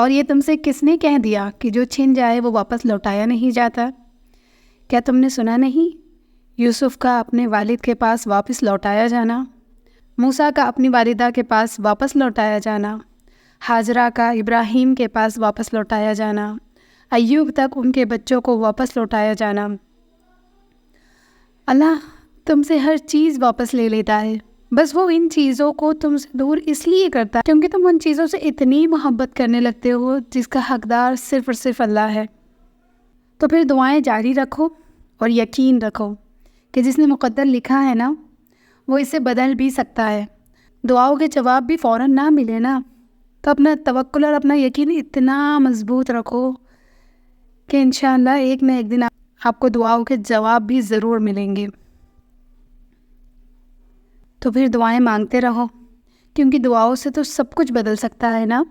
اور یہ تم سے کس نے کہہ دیا کہ جو چھن جائے وہ واپس لوٹایا نہیں جاتا؟ کیا تم نے سنا نہیں یوسف کا اپنے والد کے پاس واپس لوٹایا جانا، موسیٰ کا اپنی والدہ کے پاس واپس لوٹایا جانا، ہاجرہ کا ابراہیم کے پاس واپس لوٹایا جانا، ایوب تک ان کے بچوں کو واپس لوٹایا جانا۔ اللہ تم سے ہر چیز واپس لے لیتا ہے، بس وہ ان چیزوں کو تم سے دور اس لیے کرتا ہے کیونکہ تم ان چیزوں سے اتنی محبت کرنے لگتے ہو جس کا حقدار صرف اور صرف اللہ ہے۔ تو پھر دعائیں جاری رکھو اور یقین رکھو کہ جس نے مقدر لکھا ہے نا وہ اسے بدل بھی سکتا ہے۔ دعاؤں کے جواب بھی فوراً نہ ملے نا، تو اپنا توکل اور اپنا یقین اتنا مضبوط رکھو کہ انشاءاللہ ایک نہ ایک دن آپ کو دعاؤں کے جواب بھی ضرور ملیں گے۔ تو پھر دعائیں مانگتے رہو کیونکہ دعاؤں سے تو سب کچھ بدل سکتا ہے نا۔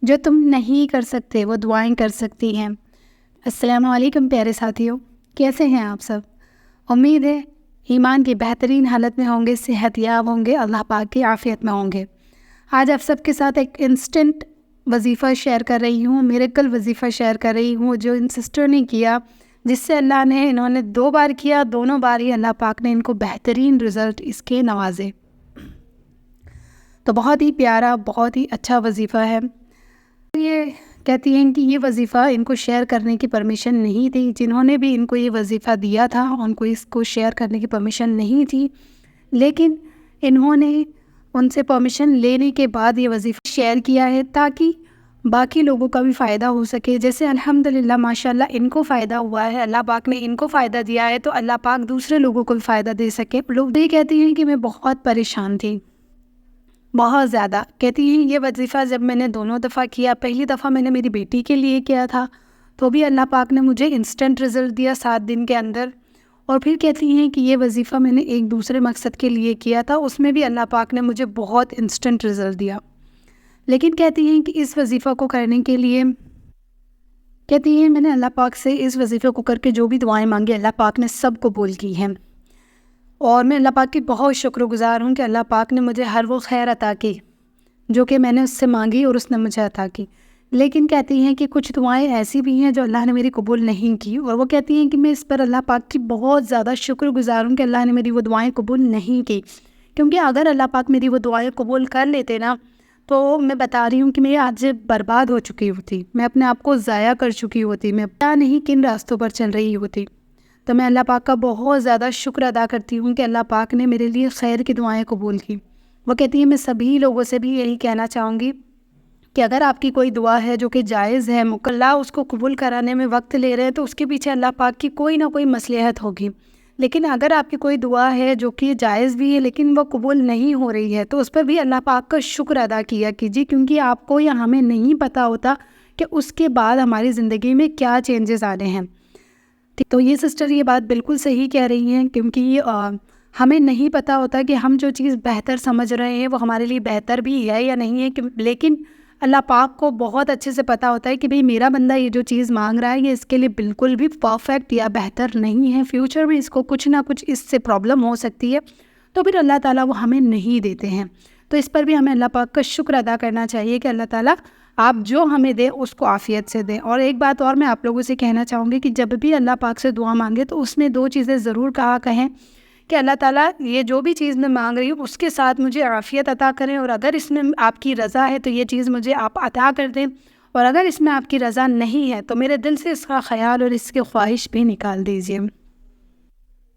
جو تم نہیں کر سکتے وہ دعائیں کر سکتی ہیں۔ السلام علیکم پیارے ساتھیوں، کیسے ہیں آپ سب؟ امید ہے ایمان کی بہترین حالت میں ہوں گے، صحت یاب ہوں گے، اللہ پاک کی عافیت میں ہوں گے۔ آج آپ سب کے ساتھ ایک انسٹنٹ وظیفہ شیئر کر رہی ہوں، میریکل وظیفہ شیئر کر رہی ہوں جو ان سسٹر نے کیا، جس سے انہوں نے 2 بار کیا، دونوں بار ہی اللہ پاک نے ان کو بہترین رزلٹ اس کے نوازے۔ تو بہت ہی پیارا، بہت ہی اچھا وظیفہ ہے۔ یہ کہتی ہیں کہ یہ وظیفہ ان کو شیئر کرنے کی پرمیشن نہیں تھی، جنہوں نے بھی ان کو یہ وظیفہ دیا تھا ان کو اس کو شیئر کرنے کی پرمیشن نہیں تھی، لیکن انہوں نے ان سے پرمیشن لینے کے بعد یہ وظیفہ شیئر کیا ہے تاکہ باقی لوگوں کا بھی فائدہ ہو سکے۔ جیسے الحمدللہ ماشاءاللہ ان کو فائدہ ہوا ہے، اللہ پاک نے ان کو فائدہ دیا ہے، تو اللہ پاک دوسرے لوگوں کو بھی فائدہ دے سکے۔ لوگ یہ کہتی ہیں کہ میں بہت پریشان تھی، بہت زیادہ۔ کہتی ہیں یہ وظیفہ جب میں نے دونوں دفعہ کیا، پہلی دفعہ میں نے میری بیٹی کے لیے کیا تھا تو بھی اللہ پاک نے مجھے انسٹنٹ رزلٹ دیا 7 دن کے اندر، اور پھر کہتی ہیں کہ یہ وظیفہ میں نے ایک دوسرے مقصد کے لیے کیا تھا، اس میں بھی اللہ پاک نے مجھے بہت انسٹنٹ رزلٹ دیا۔ لیکن کہتی ہیں کہ اس وظیفہ کو کرنے کے لیے کہتی ہیں میں نے اللہ پاک سے اس وظیفے کو کر کے جو بھی دعائیں مانگی اللہ پاک نے سب قبول کی ہیں، اور میں اللہ پاک کی بہت شکر گزار ہوں کہ اللہ پاک نے مجھے ہر وہ خیر عطا کی جو کہ میں نے اس سے مانگی اور اس نے مجھے عطا کی۔ لیکن کہتی ہیں کہ کچھ دعائیں ایسی بھی ہیں جو اللہ نے میری قبول نہیں کی، اور وہ کہتی ہیں کہ میں اس پر اللہ پاک کی بہت زیادہ شکر گزار ہوں کہ اللہ نے میری وہ دعائیں قبول نہیں کی، کیونکہ اگر اللہ پاک میری وہ دعائیں قبول کر لیتے نا تو میں بتا رہی ہوں کہ میں آج برباد ہو چکی ہوتی، میں اپنے آپ کو ضائع کر چکی ہوتی، میں پتہ نہیں کن راستوں پر چل رہی ہوتی۔ تو میں اللہ پاک کا بہت زیادہ شکر ادا کرتی ہوں کہ اللہ پاک نے میرے لیے خیر کی دعائیں قبول کی۔ وہ کہتی ہیں میں سبھی لوگوں سے بھی یہی کہنا چاہوں گی کہ اگر آپ کی کوئی دعا ہے جو کہ جائز ہے، اللہ اس کو قبول کرانے میں وقت لے رہے ہیں تو اس کے پیچھے اللہ پاک کی کوئی نہ کوئی مصلحت ہوگی۔ لیکن اگر آپ کی کوئی دعا ہے جو کہ جائز بھی ہے لیکن وہ قبول نہیں ہو رہی ہے تو اس پر بھی اللہ پاک کا شکر ادا کیا کیجیے، کیونکہ آپ کو یا ہمیں نہیں پتہ ہوتا کہ اس کے بعد ہماری زندگی میں کیا چینجز آنے ہیں۔ تو یہ سسٹر یہ بات بالکل صحیح کہہ رہی ہیں، کیونکہ ہمیں نہیں پتہ ہوتا کہ ہم جو چیز بہتر سمجھ رہے ہیں وہ ہمارے لیے بہتر بھی ہے یا نہیں ہے، لیکن اللہ پاک کو بہت اچھے سے پتہ ہوتا ہے کہ بھئی میرا بندہ یہ جو چیز مانگ رہا ہے یہ اس کے لیے بالکل بھی پرفیکٹ یا بہتر نہیں ہے، فیوچر میں اس کو کچھ نہ کچھ اس سے پرابلم ہو سکتی ہے، تو پھر اللہ تعالیٰ وہ ہمیں نہیں دیتے ہیں۔ تو اس پر بھی ہمیں اللہ پاک کا شکر ادا کرنا چاہیے کہ اللہ تعالیٰ آپ جو ہمیں دیں اس کو عافیت سے دیں۔ اور ایک بات اور میں آپ لوگوں سے کہنا چاہوں گی کہ جب بھی اللہ پاک سے دعا مانگے تو اس میں 2 چیزیں ضرور کہیں کہ اللہ تعالیٰ یہ جو بھی چیز میں مانگ رہی ہوں اس کے ساتھ مجھے عافیت عطا کریں، اور اگر اس میں آپ کی رضا ہے تو یہ چیز مجھے آپ عطا کر دیں، اور اگر اس میں آپ کی رضا نہیں ہے تو میرے دل سے اس کا خیال اور اس کی خواہش بھی نکال دیجیے۔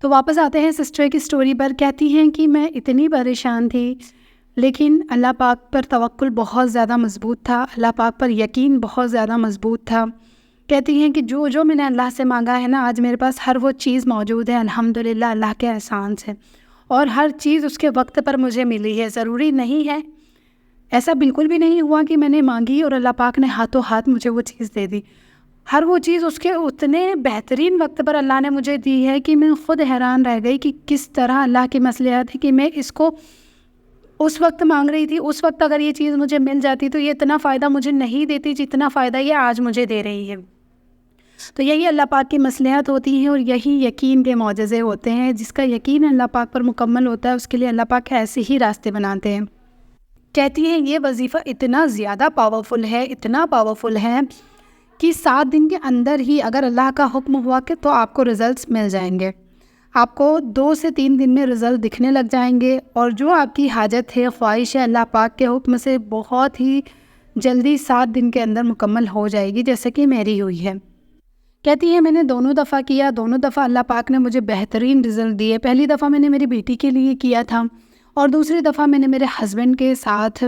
تو واپس آتے ہیں سسٹر کی سٹوری پر۔ کہتی ہیں کہ میں اتنی پریشان تھی لیکن اللہ پاک پر توکل بہت زیادہ مضبوط تھا، اللہ پاک پر یقین بہت زیادہ مضبوط تھا۔ کہتی ہیں کہ جو میں نے اللہ سے مانگا ہے نا آج میرے پاس ہر وہ چیز موجود ہے الحمدللہ اللہ کے احسان سے، اور ہر چیز اس کے وقت پر مجھے ملی ہے۔ ضروری نہیں ہے، ایسا بالکل بھی نہیں ہوا کہ میں نے مانگی اور اللہ پاک نے ہاتھوں ہاتھ مجھے وہ چیز دے دی۔ ہر وہ چیز اس کے اتنے بہترین وقت پر اللہ نے مجھے دی ہے کہ میں خود حیران رہ گئی کہ کس طرح اللہ کی مصلحت ہے کہ میں اس کو اس وقت مانگ رہی تھی، اس وقت اگر یہ چیز مجھے مل جاتی تو یہ اتنا فائدہ مجھے نہیں دیتی جتنا فائدہ یہ آج مجھے دے رہی ہے۔ تو یہی اللہ پاک کی مصلحت ہوتی ہے، اور یہی یقین کے معجزے ہوتے ہیں۔ جس کا یقین اللہ پاک پر مکمل ہوتا ہے اس کے لیے اللہ پاک ایسے ہی راستے بناتے ہیں۔ کہتی ہیں یہ وظیفہ اتنا زیادہ پاورفل ہے، اتنا پاورفل ہے کہ 7 دن کے اندر ہی اگر اللہ کا حکم ہوا کہ تو آپ کو رزلٹس مل جائیں گے. آپ کو 2 سے 3 دن میں رزلٹ دکھنے لگ جائیں گے، اور جو آپ کی حاجت ہے، خواہش ہے، اللہ پاک کے حکم سے بہت ہی جلدی 7 دن کے اندر مکمل ہو جائے گی، جیسے کہ میری ہوئی ہے. کہتی ہے میں نے دونوں دفعہ کیا، دونوں دفعہ اللہ پاک نے مجھے بہترین رزلٹ دیے. پہلی دفعہ میں نے میری بیٹی کے لیے کیا تھا، اور دوسری دفعہ میں نے میرے ہسبینڈ کے ساتھ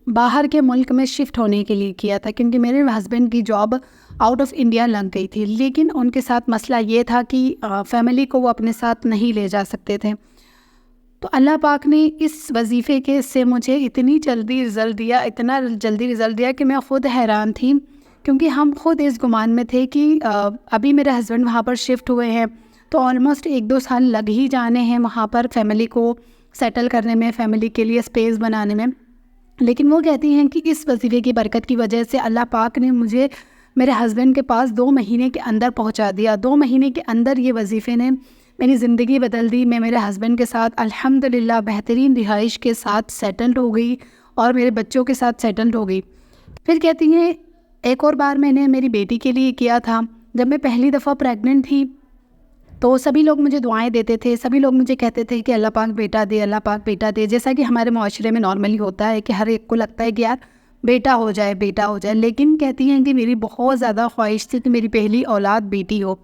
باہر کے ملک میں شفٹ ہونے کے لیے کیا تھا، کیونکہ میرے ہسبینڈ کی جاب آؤٹ آف انڈیا لگ گئی تھی. لیکن ان کے ساتھ مسئلہ یہ تھا کہ فیملی کو وہ اپنے ساتھ نہیں لے جا سکتے تھے. تو اللہ پاک نے اس وظیفے کے سے مجھے اتنی جلدی رزلٹ دیا، اتنا جلدی رزلٹ دیا کہ میں خود حیران تھی، کیونکہ ہم خود اس گمان میں تھے کہ ابھی میرے ہسبینڈ وہاں پر شفٹ ہوئے ہیں تو آلموسٹ 1-2 سال لگ ہی جانے ہیں وہاں پر فیملی کو سیٹل کرنے میں، فیملی کے لیے اسپیس بنانے میں. لیکن وہ کہتی ہیں کہ اس وظیفے کی برکت کی وجہ سے اللہ پاک نے مجھے میرے ہسبینڈ کے پاس 2 مہینے کے اندر پہنچا دیا. 2 مہینے کے اندر یہ وظیفے نے میری زندگی بدل دی. میں میرے ہسبینڈ کے ساتھ الحمدللہ بہترین رہائش کے ساتھ سیٹلڈ ہو گئی، اور میرے بچوں کے ساتھ سیٹلڈ ہو گئی. پھر کہتی ہیں ایک اور بار میں نے میری بیٹی کے لیے کیا تھا. جب میں پہلی دفعہ پریگننٹ تھی تو سبھی لوگ مجھے دعائیں دیتے تھے، سبھی لوگ مجھے کہتے تھے کہ اللہ پاک بیٹا دے، اللہ پاک بیٹا دے، جیسا کہ ہمارے معاشرے میں نارملی ہوتا ہے کہ ہر ایک کو لگتا ہے کہ یار بیٹا ہو جائے، بیٹا ہو جائے. لیکن کہتی ہیں کہ میری بہت زیادہ خواہش تھی کہ میری پہلی اولاد بیٹی ہو،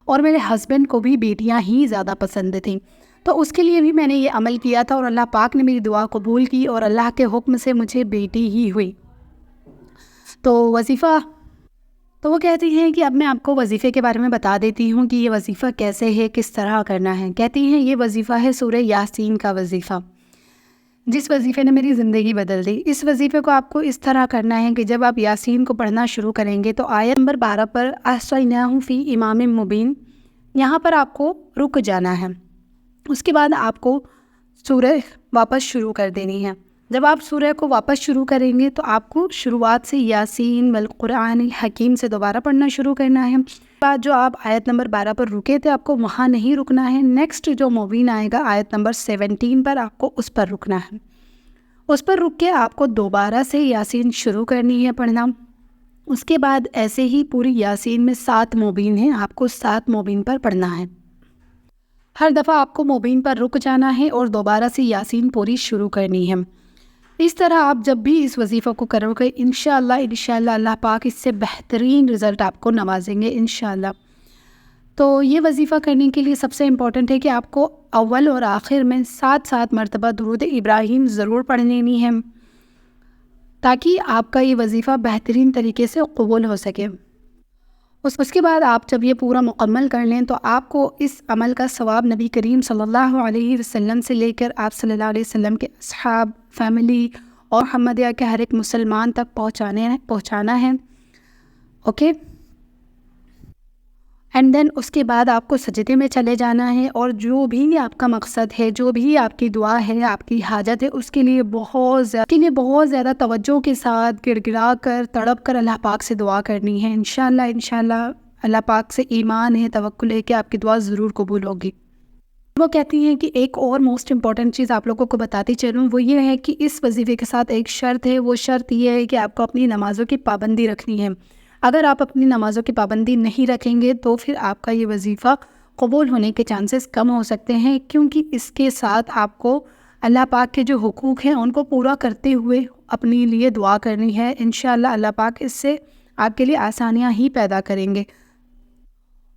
اور میرے ہسبینڈ کو بھی بیٹیاں ہی زیادہ پسند تھیں. تو اس کے لیے بھی میں نے یہ عمل کیا تھا، اور اللہ پاک نے میری دعا قبول کی، اور اللہ کے حکم سے مجھے بیٹی ہی ہوئی. تو وہ کہتی ہیں کہ اب میں آپ کو وظیفے کے بارے میں بتا دیتی ہوں کہ یہ وظیفہ کیسے ہے، کس طرح کرنا ہے. کہتی ہیں یہ وظیفہ ہے سورہ یاسین کا وظیفہ، جس وظیفے نے میری زندگی بدل دی. اس وظیفے کو آپ کو اس طرح کرنا ہے کہ جب آپ یاسین کو پڑھنا شروع کریں گے تو آیت نمبر 12 پر احصیناہ فی امام مبین، یہاں پر آپ کو رک جانا ہے. اس کے بعد آپ کو سورہ واپس شروع کر دینی ہے. جب آپ سورہ کو واپس شروع کریں گے تو آپ کو شروعات سے یاسین والقرآن الحکیم سے دوبارہ پڑھنا شروع کرنا ہے. بعد جو آپ آیت نمبر 12 پر رکے تھے آپ کو وہاں نہیں رکنا ہے. نیکسٹ جو مبین آئے گا آیت نمبر 17 پر، آپ کو اس پر رکنا ہے. اس پر رک کے آپ کو دوبارہ سے یاسین شروع کرنی ہے پڑھنا. اس کے بعد ایسے ہی پوری یاسین میں 7 مبین ہیں، آپ کو 7 مبین پر پڑھنا ہے. ہر دفعہ آپ کو مبین پر رک جانا ہے اور دوبارہ سے یاسین پوری شروع کرنی ہے. اس طرح آپ جب بھی اس وظیفہ کو کرو گے انشاءاللہ اللہ پاک اس سے بہترین رزلٹ آپ کو نوازیں گے انشاءاللہ. تو یہ وظیفہ کرنے کے لیے سب سے امپورٹنٹ ہے کہ آپ کو اول اور آخر میں 7 مرتبہ درود ابراہیم ضرور پڑھ لینی ہے، تاکہ آپ کا یہ وظیفہ بہترین طریقے سے قبول ہو سکے. اس کے بعد آپ جب یہ پورا مکمل کر لیں تو آپ کو اس عمل کا ثواب نبی کریم صلی اللہ علیہ وسلم سے لے کر آپ صلی اللہ علیہ وسلم کے اصحاب، فیملی اور محمدیہ کے ہر ایک مسلمان تک پہنچانا ہے. اوکے، اینڈ دین اس کے بعد آپ کو سجدے میں چلے جانا ہے، اور جو بھی آپ کا مقصد ہے، جو بھی آپ کی دعا ہے، آپ کی حاجت ہے، اس کے لیے بہت زیادہ توجہ کے ساتھ گڑ گڑا کر تڑپ کر اللہ پاک سے دعا کرنی ہے. انشاءاللہ اللہ پاک سے ایمان ہے، توکل ہے کہ آپ کی دعا ضرور قبول ہوگی. وہ کہتی ہیں کہ ایک اور موسٹ امپورٹنٹ چیز آپ لوگوں کو بتاتی چلوں، وہ یہ ہے کہ اس وظیفے کے ساتھ ایک شرط ہے. وہ شرط یہ ہے کہ آپ کو اپنی نمازوں کی پابندی رکھنی ہے. اگر آپ اپنی نمازوں کی پابندی نہیں رکھیں گے تو پھر آپ کا یہ وظیفہ قبول ہونے کے چانسز کم ہو سکتے ہیں، کیونکہ اس کے ساتھ آپ کو اللہ پاک کے جو حقوق ہیں ان کو پورا کرتے ہوئے اپنے لیے دعا کرنی ہے. انشاءاللہ اللہ پاک اس سے آپ کے لیے آسانیاں ہی پیدا کریں گے.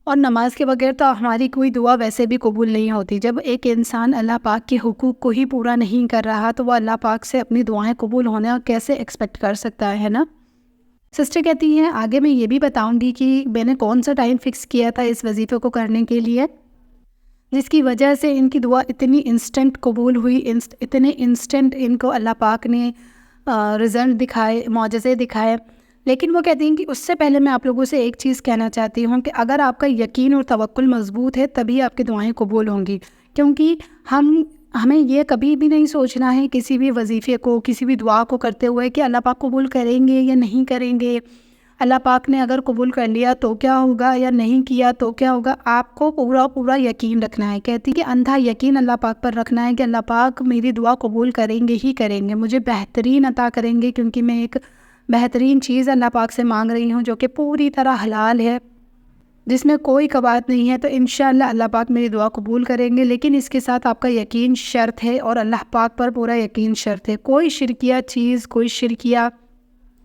اور نماز کے بغیر تو ہماری کوئی دعا ویسے بھی قبول نہیں ہوتی. جب ایک انسان اللہ پاک کے حقوق کو ہی پورا نہیں کر رہا تو وہ اللہ پاک سے اپنی دعائیں قبول ہونا کیسے ایکسپیکٹ کر سکتا ہے نا. سسٹر کہتی ہیں آگے میں یہ بھی بتاؤں گی کہ میں نے کون سا ٹائم فکس کیا تھا اس وظیفے کو کرنے کے لیے، جس کی وجہ سے ان کی دعا اتنی انسٹنٹ قبول ہوئی، اتنے انسٹنٹ ان کو اللہ پاک نے رزلٹ دکھائے، معجزے دکھائے. لیکن وہ کہتی ہیں کہ اس سے پہلے میں آپ لوگوں سے ایک چیز کہنا چاہتی ہوں کہ اگر آپ کا یقین اور توکل مضبوط ہے تبھی آپ کی دعائیں قبول ہوں گی. کیونکہ ہمیں یہ کبھی بھی نہیں سوچنا ہے کسی بھی وظیفے کو، کسی بھی دعا کو کرتے ہوئے کہ اللہ پاک قبول کریں گے یا نہیں کریں گے. اللہ پاک نے اگر قبول کر لیا تو کیا ہوگا یا نہیں کیا تو کیا ہوگا، آپ کو پورا یقین رکھنا ہے۔ کہتی کہ اندھا یقین اللہ پاک پر رکھنا ہے کہ اللہ پاک میری دعا قبول کریں گے ہی کریں گے، مجھے بہترین عطا کریں گے، کیونکہ میں ایک بہترین چیز اللہ پاک سے مانگ رہی ہوں جو کہ پوری طرح حلال ہے، جس میں کوئی کباہت نہیں ہے، تو انشاءاللہ اللہ پاک میری دعا قبول کریں گے۔ لیکن اس کے ساتھ آپ کا یقین شرط ہے، اور اللہ پاک پر پورا یقین شرط ہے۔ کوئی شرکیہ چیز، کوئی شرکیہ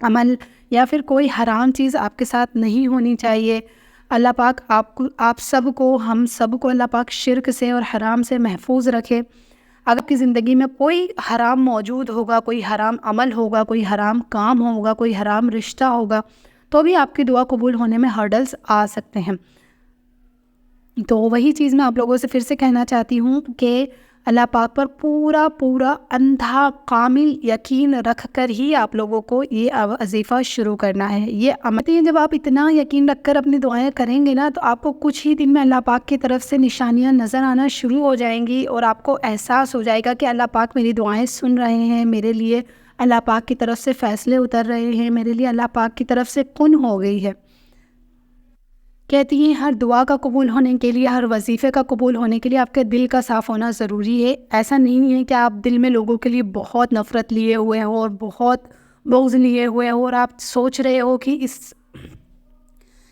عمل یا پھر کوئی حرام چیز آپ کے ساتھ نہیں ہونی چاہیے۔ اللہ پاک آپ سب کو، ہم سب کو اللہ پاک شرک سے اور حرام سے محفوظ رکھے۔ اگر آپ کی زندگی میں کوئی حرام موجود ہوگا، کوئی حرام عمل ہوگا، کوئی حرام کام ہوگا، کوئی حرام رشتہ ہوگا، تو بھی آپ کی دعا قبول ہونے میں ہرڈلز آ سکتے ہیں۔ تو وہی چیز میں آپ لوگوں سے پھر سے کہنا چاہتی ہوں کہ اللہ پاک پر پورا اندھا کامل یقین رکھ کر ہی آپ لوگوں کو یہ وظیفہ شروع کرنا ہے۔ یہ عمل جب آپ اتنا یقین رکھ کر اپنی دعائیں کریں گے نا، تو آپ کو کچھ ہی دن میں اللہ پاک کی طرف سے نشانیاں نظر آنا شروع ہو جائیں گی، اور آپ کو احساس ہو جائے گا کہ اللہ پاک میری دعائیں سن رہے ہیں، میرے لیے اللہ پاک کی طرف سے فیصلے اتر رہے ہیں، میرے لیے اللہ پاک کی طرف سے کن ہو گئی ہے۔ کہتی ہیں ہر دعا کا قبول ہونے کے لیے، ہر وظیفے کا قبول ہونے کے لیے آپ کے دل کا صاف ہونا ضروری ہے۔ ایسا نہیں ہے کہ آپ دل میں لوگوں کے لیے بہت نفرت لیے ہوئے ہو اور بہت بغض لیے ہوئے ہو، اور آپ سوچ رہے ہو کہ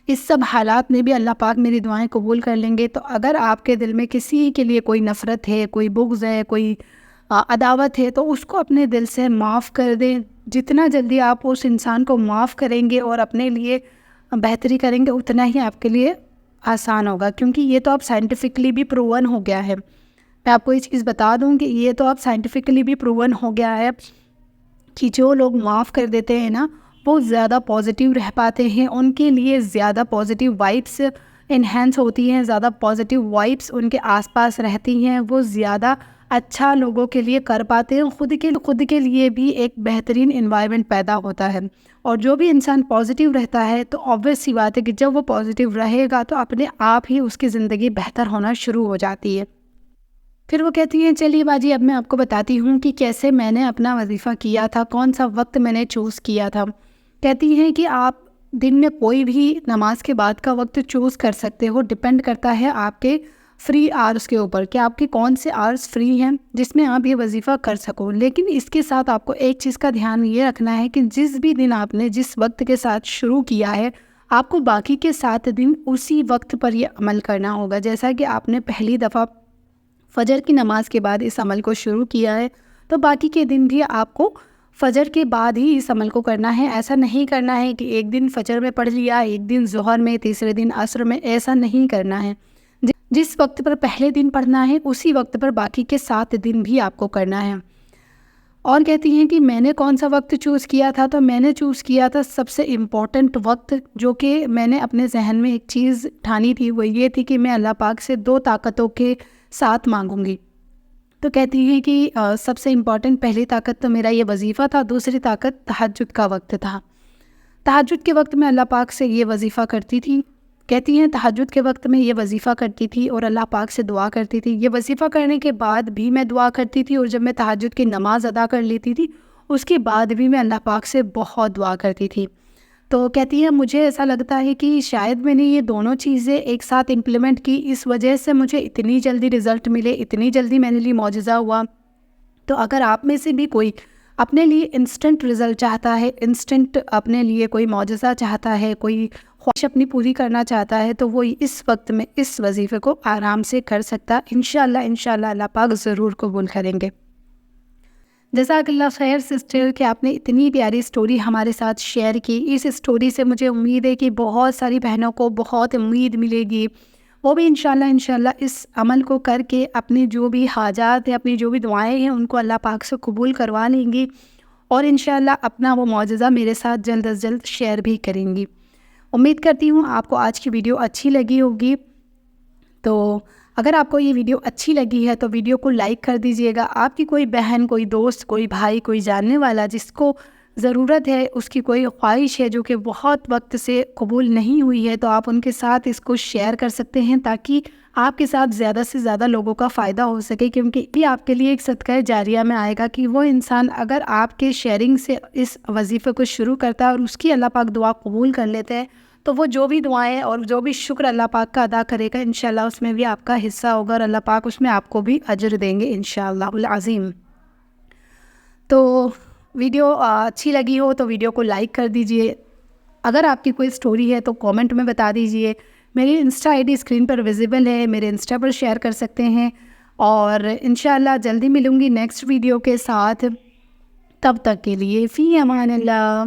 اس سب حالات میں بھی اللہ پاک میری دعائیں قبول کر لیں گے۔ تو اگر آپ کے دل میں کسی کے لیے کوئی نفرت ہے، کوئی بغض ہے، کوئی عداوت ہے، تو اس کو اپنے دل سے معاف کر دیں۔ جتنا جلدی آپ اس انسان کو معاف کریں گے اور اپنے لیے بہتری کریں گے، اتنا ہی آپ کے لیے آسان ہوگا، کیونکہ یہ تو اب سائنٹیفکلی بھی پروون ہو گیا ہے۔ میں آپ کو یہ چیز بتا دوں کہ یہ تو اب سائنٹیفکلی بھی پروون ہو گیا ہے کہ جو لوگ معاف کر دیتے ہیں نا، وہ زیادہ پازیٹیو رہ پاتے ہیں، ان کے لیے زیادہ پازیٹیو وائبس انہینس ہوتی ہیں، زیادہ پازیٹیو وائبس ان کے آس پاس رہتی ہیں، وہ زیادہ اچھا لوگوں کے لیے کر پاتے ہیں، خود کے لیے بھی ایک بہترین انوائرمنٹ پیدا ہوتا ہے۔ اور جو بھی انسان پازیٹیو رہتا ہے تو obvious سی بات ہے کہ جب وہ پازیٹیو رہے گا تو اپنے آپ ہی اس کی زندگی بہتر ہونا شروع ہو جاتی ہے۔ پھر وہ کہتی ہیں چلیے باجی اب میں آپ کو بتاتی ہوں کہ کیسے میں نے اپنا وظیفہ کیا تھا، کون سا وقت میں نے چوز کیا تھا۔ کہتی ہیں کہ آپ دن میں کوئی بھی نماز کے بعد کا وقت چوز کر سکتے ہو، ڈپینڈ کرتا ہے آپ کے فری آورس کے اوپر کہ آپ کے کون سے آورس فری ہیں جس میں آپ یہ وظیفہ کر سکو۔ لیکن اس کے ساتھ آپ کو ایک چیز کا دھیان یہ رکھنا ہے کہ جس بھی دن آپ نے جس وقت کے ساتھ شروع کیا ہے، آپ کو باقی کے 7 دن اسی وقت پر یہ عمل کرنا ہوگا۔ جیسا کہ آپ نے پہلی دفعہ فجر کی نماز کے بعد اس عمل کو شروع کیا ہے، تو باقی کے دن بھی آپ کو فجر کے بعد ہی اس عمل کو کرنا ہے۔ ایسا نہیں کرنا ہے کہ ایک دن فجر میں پڑھ لیا، ایک دن ظہر میں، تیسرے دن عصر میں، ایسا نہیں کرنا ہے۔ جس وقت پر پہلے دن پڑھنا ہے اسی وقت پر باقی کے 7 دن بھی آپ کو کرنا ہے۔ اور کہتی ہیں کہ میں نے کون سا وقت چوز کیا تھا، تو میں نے چوز کیا تھا سب سے امپورٹنٹ وقت، جو کہ میں نے اپنے ذہن میں ایک چیز ٹھانی تھی، وہ یہ تھی کہ میں اللہ پاک سے 2 طاقتوں کے ساتھ مانگوں گی۔ تو کہتی ہیں کہ سب سے امپورٹنٹ پہلی طاقت تو میرا یہ وظیفہ تھا، دوسری طاقت تہجد کا وقت تھا۔ تہجد کے وقت میں اللہ پاک سے یہ وظیفہ کرتی تھی۔ کہتی ہیں تہجد کے وقت میں یہ وظیفہ کرتی تھی اور اللہ پاک سے دعا کرتی تھی۔ یہ وظیفہ کرنے کے بعد بھی میں دعا کرتی تھی، اور جب میں تہجد کی نماز ادا کر لیتی تھی اس کے بعد بھی میں اللہ پاک سے بہت دعا کرتی تھی۔ تو کہتی ہے مجھے ایسا لگتا ہے کہ شاید میں نے یہ دونوں چیزیں ایک ساتھ امپلیمنٹ کی، اس وجہ سے مجھے اتنی جلدی رزلٹ ملے، اتنی جلدی میرے لیے معجزہ ہوا۔ تو اگر آپ میں سے بھی کوئی اپنے لیے انسٹنٹ رزلٹ چاہتا ہے، انسٹنٹ اپنے لیے کوئی معجزہ چاہتا ہے، کوئی خواہش اپنی پوری کرنا چاہتا ہے، تو وہ اس وقت میں اس وظیفے کو آرام سے کر سکتا ہے۔ انشاءاللہ اللہ پاک ضرور قبول کریں گے۔ جزاک اللہ خیر سسٹر کہ آپ نے اتنی پیاری سٹوری ہمارے ساتھ شیئر کی۔ اس سٹوری سے مجھے امید ہے کہ بہت ساری بہنوں کو بہت امید ملے گی، وہ بھی انشاءاللہ اس عمل کو کر کے اپنی جو بھی حاجات ہیں، اپنی جو بھی دعائیں ہیں، ان کو اللہ پاک سے قبول کروا لیں گی، اور انشاءاللہ اپنا وہ معجزہ میرے ساتھ جلد از جلد شیئر بھی کریں گی۔ امید کرتی ہوں آپ کو آج کی ویڈیو اچھی لگی ہوگی۔ تو اگر آپ کو یہ ویڈیو اچھی لگی ہے تو ویڈیو کو لائک کر دیجئے گا۔ آپ کی کوئی بہن، کوئی دوست، کوئی بھائی، کوئی جاننے والا جس کو ضرورت ہے، اس کی کوئی خواہش ہے جو کہ بہت وقت سے قبول نہیں ہوئی ہے، تو آپ ان کے ساتھ اس کو شیئر کر سکتے ہیں تاکہ آپ کے ساتھ زیادہ سے زیادہ لوگوں کا فائدہ ہو سکے، کیونکہ یہ آپ کے لیے ایک صدقہ جاریہ میں آئے گا کہ وہ انسان اگر آپ کے شیئرنگ سے اس وظیفے کو شروع کرتا ہے اور اس کی اللہ پاک دعا قبول کر لیتے ہیں، تو وہ جو بھی دعائیں اور جو بھی شکر اللہ پاک کا ادا کرے گا انشاءاللہ اس میں بھی آپ کا حصہ ہوگا، اور اللہ پاک اس میں آپ کو بھی اجر دیں گے انشاءاللہ العظیم۔ تو ویڈیو اچھی لگی ہو تو ویڈیو کو لائک کر دیجئے، اگر آپ کی کوئی سٹوری ہے تو کامنٹ میں بتا دیجئے، میری Insta I D screen per visible ہے، میرے انسٹا پر شیئر کر سکتے ہیں، اور انشاءاللہ جلدی ملوں گی نیکسٹ ویڈیو کے ساتھ، تب تک کے لیے فی امان اللہ۔